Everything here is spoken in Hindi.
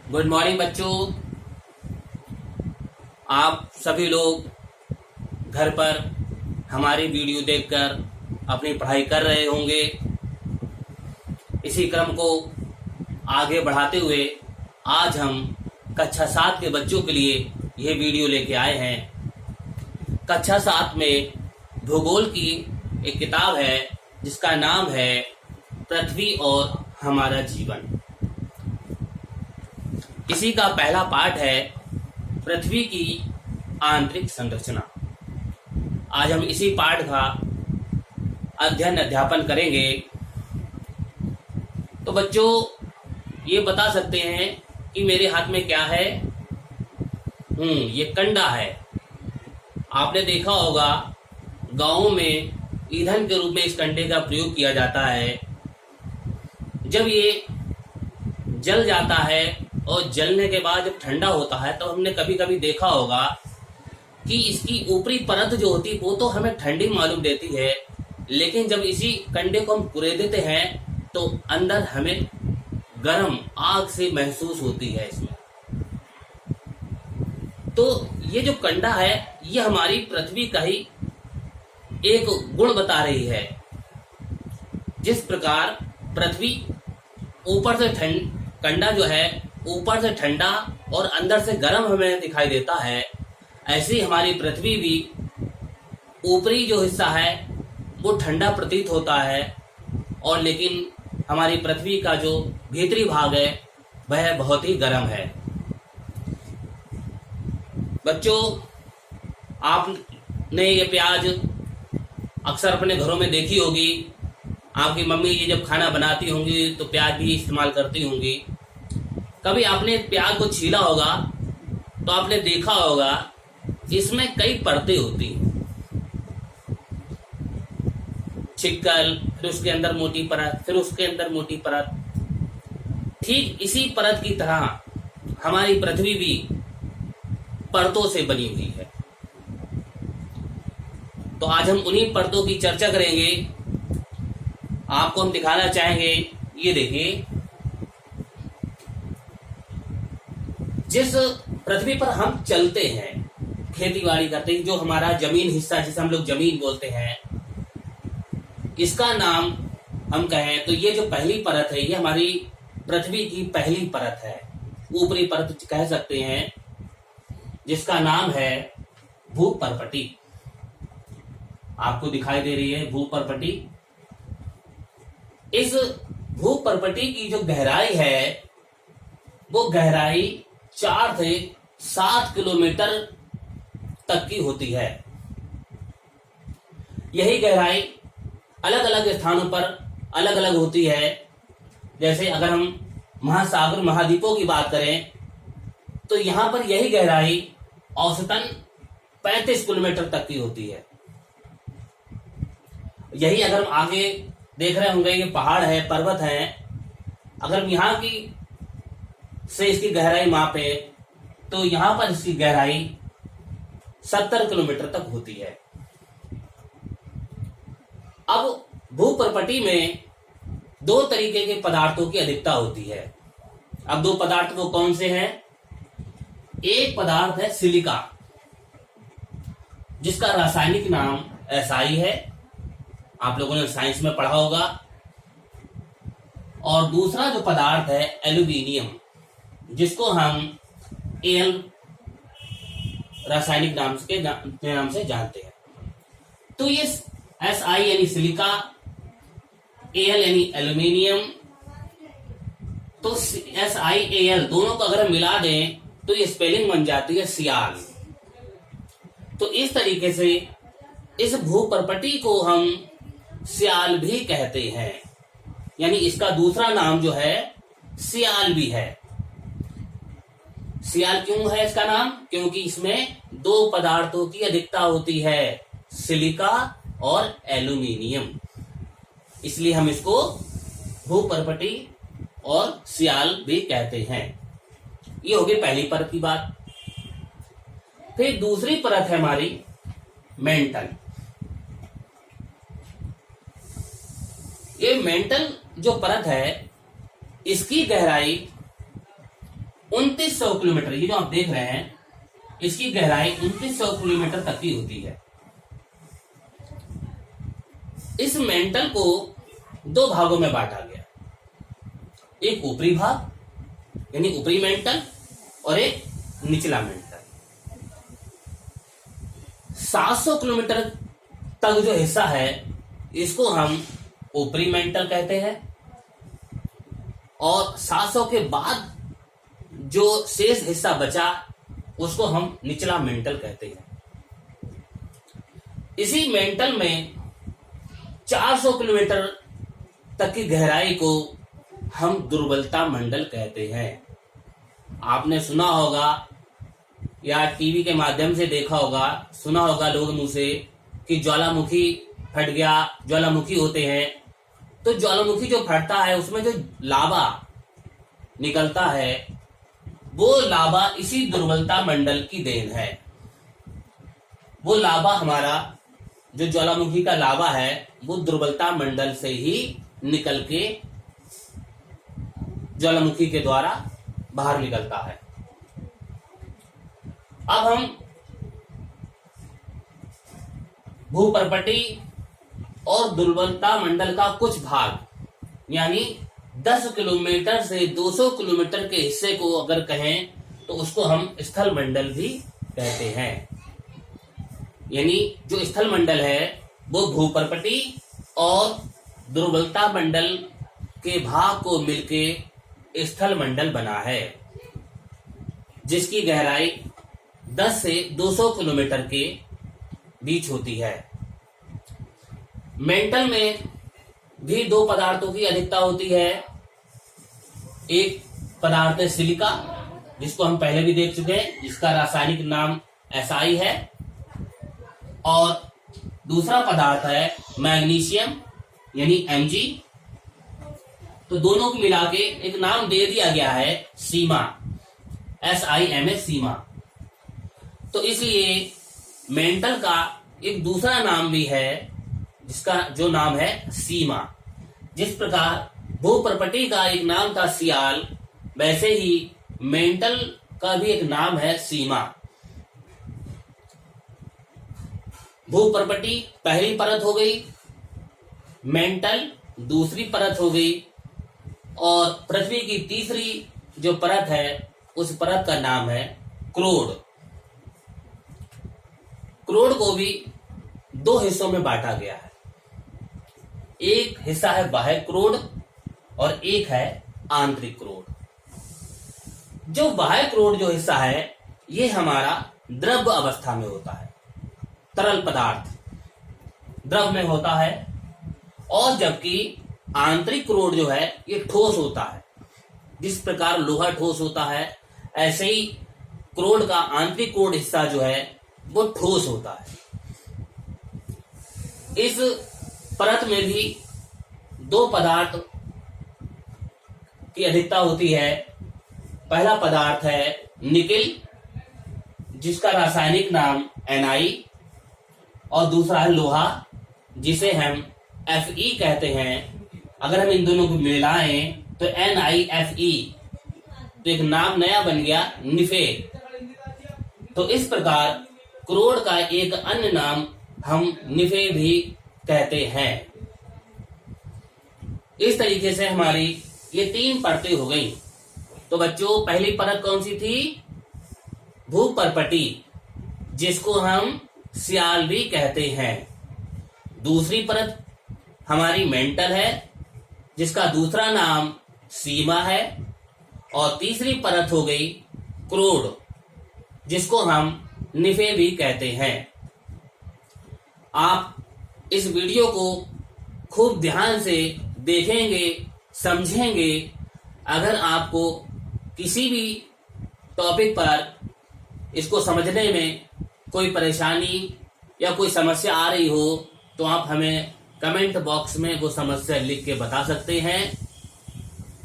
गुड मॉर्निंग बच्चों। आप सभी लोग घर पर हमारी वीडियो देखकर अपनी पढ़ाई कर रहे होंगे। इसी क्रम को आगे बढ़ाते हुए आज हम कक्षा 7 के बच्चों के लिए यह वीडियो लेके आए हैं। कक्षा 7 में भूगोल की एक किताब है जिसका नाम है पृथ्वी और हमारा जीवन। इसी का पहला पाठ है पृथ्वी की आंतरिक संरचना। आज हम इसी पाठ का अध्ययन करेंगे। तो बच्चों ये बता सकते हैं कि मेरे हाथ में क्या है? ये कंडा है। आपने देखा होगा गांवों में ईंधन के रूप में इस कंडे का प्रयोग किया जाता है। जब ये जल जाता है और जलने के बाद जब ठंडा होता है तो हमने कभी कभी देखा होगा कि इसकी ऊपरी परत जो होती है वो तो हमें ठंडी मालूम देती है, लेकिन जब इसी कंडे को हम कुरेद देते हैं तो अंदर हमें गर्म आग से महसूस होती है इसमें। तो ये जो कंडा है ये हमारी पृथ्वी का ही एक गुण बता रही है। जिस प्रकार पृथ्वी ऊपर से कंडा जो है ऊपर से ठंडा और अंदर से गर्म हमें दिखाई देता है, ऐसी हमारी पृथ्वी भी ऊपरी जो हिस्सा है वो ठंडा प्रतीत होता है, और लेकिन हमारी पृथ्वी का जो भीतरी भाग है वह बहुत ही गर्म है। बच्चों, आपने ये प्याज अक्सर अपने घरों में देखी होगी। आपकी मम्मी ये जब खाना बनाती होंगी तो प्याज भी इस्तेमाल करती होंगी। कभी आपने प्याज को छीला होगा तो आपने देखा होगा इसमें कई परतें होती हैं। छिक्कल, फिर उसके अंदर मोटी परत, फिर उसके अंदर मोटी परत। ठीक इसी परत की तरह हमारी पृथ्वी भी परतों से बनी हुई है। तो आज हम उन्हीं परतों की चर्चा करेंगे। आपको हम दिखाना चाहेंगे, ये देखिए, जिस पृथ्वी पर हम चलते हैं, खेती बाड़ी करते हैं, जो हमारा जमीन हिस्सा जिसे हम लोग जमीन बोलते हैं, इसका नाम हम कहें तो ये जो पहली परत है ये हमारी पृथ्वी की पहली परत है, ऊपरी परत कह सकते हैं, जिसका नाम है भूपर्पटी। आपको दिखाई दे रही है भूपर्पटी। इस भूपर्पटी की जो गहराई है वो गहराई 4 से 7 किलोमीटर तक की होती है। यही गहराई अलग अलग स्थानों पर अलग अलग होती है। जैसे अगर हम महासागर महाद्वीपों की बात करें तो यहां पर यही गहराई औसतन 35 किलोमीटर तक की होती है। यही अगर हम आगे देख रहे होंगे, ये पहाड़ है, पर्वत है, अगर हम यहां की से इसकी गहराई मापे तो यहां पर इसकी गहराई 70 किलोमीटर तक होती है। अब भूपर्पटी में 2 तरीके के पदार्थों की अधिकता होती है। अब 2 पदार्थ वो कौन से हैं? एक पदार्थ है सिलिका, जिसका रासायनिक नाम SI है, आप लोगों ने साइंस में पढ़ा होगा। और दूसरा जो पदार्थ है एल्यूमिनियम, जिसको हम Al रासायनिक नाम से जानते हैं। तो ये SI यानी सिलिका, Al यानी एल्यूमिनियम, तो SiAl दोनों को अगर हम मिला दें तो ये स्पेलिंग बन जाती है सियाल। तो इस तरीके से इस भूपर्पटी को हम सियाल भी कहते हैं, यानी इसका दूसरा नाम जो है सियाल भी है। सियाल क्यों है इसका नाम? क्योंकि इसमें 2 पदार्थों की अधिकता होती है, सिलिका और एल्यूमिनियम, इसलिए हम इसको भूपर्पटी और सियाल भी कहते हैं। ये हो गई पहली परत की बात। फिर दूसरी परत है हमारी मेंटल। ये मेंटल जो परत है इसकी गहराई 2900 किलोमीटर, ये जो आप देख रहे हैं इसकी गहराई 2900 किलोमीटर तक की होती है। इस मेंटल को दो भागों में बांटा गया, एक ऊपरी भाग यानी ऊपरी मेंटल और एक निचला मेंटल। 700 किलोमीटर तक जो हिस्सा है इसको हम ऊपरी मेंटल कहते हैं, और 700 के बाद जो शेष हिस्सा बचा उसको हम निचला मेंटल कहते हैं। इसी मेंटल में 400 किलोमीटर तक की गहराई को हम दुर्बलता मंडल कहते हैं। आपने सुना होगा या टीवी के माध्यम से देखा होगा, सुना होगा लोगों मुंह से कि ज्वालामुखी फट गया, ज्वालामुखी होते हैं। तो ज्वालामुखी जो फटता है उसमें जो लावा निकलता है वो लावा इसी दुर्बलता मंडल की देन है। वो लावा हमारा जो ज्वालामुखी का लावा है वो दुर्बलता मंडल से ही निकल के ज्वालामुखी के द्वारा बाहर निकलता है। अब हम भूपर्पटी और दुर्बलता मंडल का कुछ भाग यानी 10 किलोमीटर से 200 किलोमीटर के हिस्से को अगर कहें तो उसको हम स्थल मंडल भी कहते हैं। यानी जो स्थल मंडल है वो भूपर्पटी और दुर्बलता मंडल के भाग को मिलके स्थल मंडल बना है, जिसकी गहराई 10 से 200 किलोमीटर के बीच होती है। मेंटल में भी दो पदार्थों की अधिकता होती है। एक पदार्थ है सिलिका, जिसको हम पहले भी देख चुके हैं, जिसका रासायनिक नाम SI है, और दूसरा पदार्थ है मैग्नीशियम यानी Mg। तो दोनों को मिला के एक नाम दे दिया गया है सीमा, SIMA सीमा। तो इसलिए मेंटल का एक दूसरा नाम भी है जिसका जो नाम है सीमा। जिस प्रकार भूपर्पटी का एक नाम था सियाल, वैसे ही मेंटल का भी एक नाम है सीमा। भूपर्पटी पहली परत हो गई, मेंटल दूसरी परत हो गई, और पृथ्वी की तीसरी जो परत है उस परत का नाम है क्रोड। क्रोड को भी दो हिस्सों में बांटा गया है। एक हिस्सा है बाह्य क्रोड और एक है आंतरिक क्रोड। जो बाह्य क्रोड जो हिस्सा है ये हमारा द्रव अवस्था में होता है, तरल पदार्थ द्रव में होता है, और जबकि आंतरिक क्रोड जो है ये ठोस होता है। जिस प्रकार लोहा ठोस होता है ऐसे ही क्रोड का आंतरिक क्रोड हिस्सा जो है वो ठोस होता है। इस परत में भी दो पदार्थ की अधिकता होती है। पहला पदार्थ है निकेल, जिसका रासायनिक नाम Na, और दूसरा है लोहा, जिसे हम Fe कहते हैं। अगर हम इन दोनों को मिलाएं तो NiFe, तो एक नाम नया बन गया निफे। तो इस प्रकार क्रोड का एक अन्य नाम हम निफे भी कहते हैं। इस तरीके से हमारी ये 3 परतें हो गई। तो बच्चों, पहली परत कौन सी थी? भूपर्पटी, जिसको हम सियाल भी कहते हैं। दूसरी परत हमारी मेंटल है, जिसका दूसरा नाम सीमा है, और तीसरी परत हो गई क्रोड, जिसको हम निफे भी कहते हैं। आप इस वीडियो को खूब ध्यान से देखेंगे, समझेंगे। अगर आपको किसी भी टॉपिक पर इसको समझने में कोई परेशानी या कोई समस्या आ रही हो तो आप हमें कमेंट बॉक्स में वो समस्या लिख के बता सकते हैं।